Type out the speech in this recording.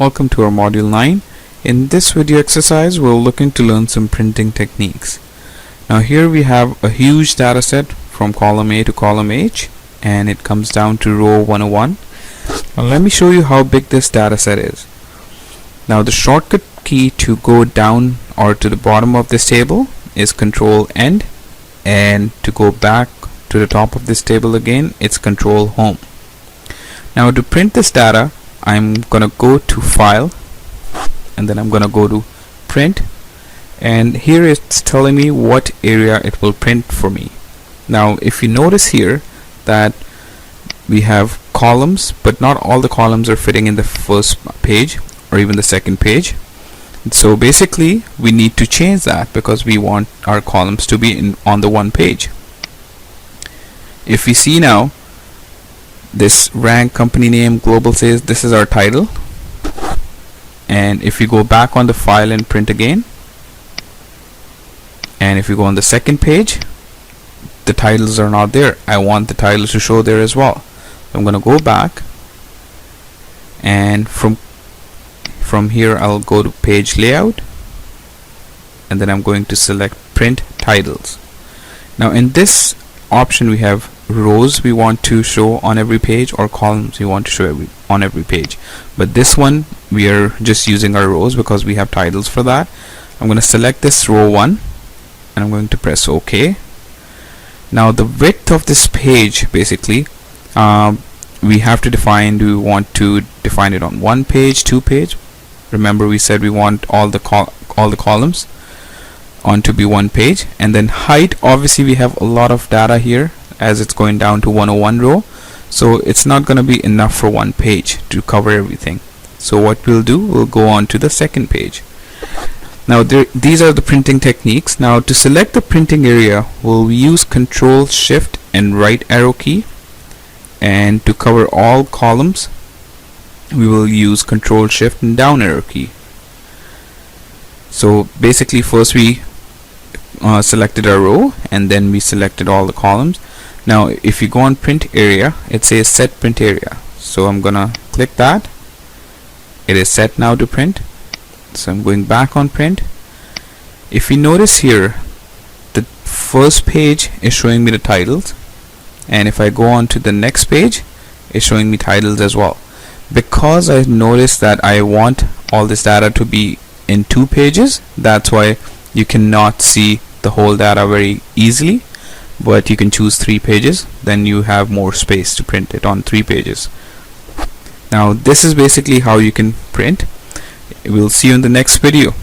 Welcome to our module 9. In this video exercise we're looking to learn some printing techniques. Now here we have a huge data set from column A to column H, and it comes down to row 101. Now let me show you how big this data set is. Now the shortcut key to go down or to the bottom of this table is Control End, and to go back to the top of this table again it's Control Home. Now to print this data, I'm gonna go to File, and then I'm gonna go to Print, and here it's telling me what area it will print for me. Now if you notice here that we have columns, but not all the columns are fitting in the first page or even the second page. So basically we need to change that because we want our columns to be on the one page. If we see now, this rank, company name, global sales, this is our title, and if we go back on the file and print again, and if we go on the second page, the titles are not there. I want the titles to show there as well. So I'm gonna go back, and from here I'll go to page layout, and then I'm going to select print titles. Now in this option we have rows we want to show on every page, or columns we want to show on every page, but this one we are just using our rows because we have titles for that. I'm going to select this row 1 and I'm going to press OK. Now the width of this page, basically we have to define, do we want to define it on one page, two page? Remember we said we want all the columns on to be one page. And then height, obviously we have a lot of data here as it's going down to 101 row, so it's not going to be enough for one page to cover everything. So what we'll do, we'll go on to the second page. Now these are the printing techniques. Now to select the printing area, we'll use Control Shift and right arrow key, and to cover all columns we will use Control Shift and down arrow key. So basically first we selected our row, and then we selected all the columns. Now if you go on print area, it says set print area, so I'm gonna click that. It is set now to print, so I'm going back on print. If you notice here, the first page is showing me the titles, and if I go on to the next page, it's showing me titles as well. Because I noticed that I want all this data to be in two pages, that's why you cannot see the whole data very easily, but you can choose 3 pages, then you have more space to print it on 3 pages. Now this is basically how you can print. We'll see you in the next video.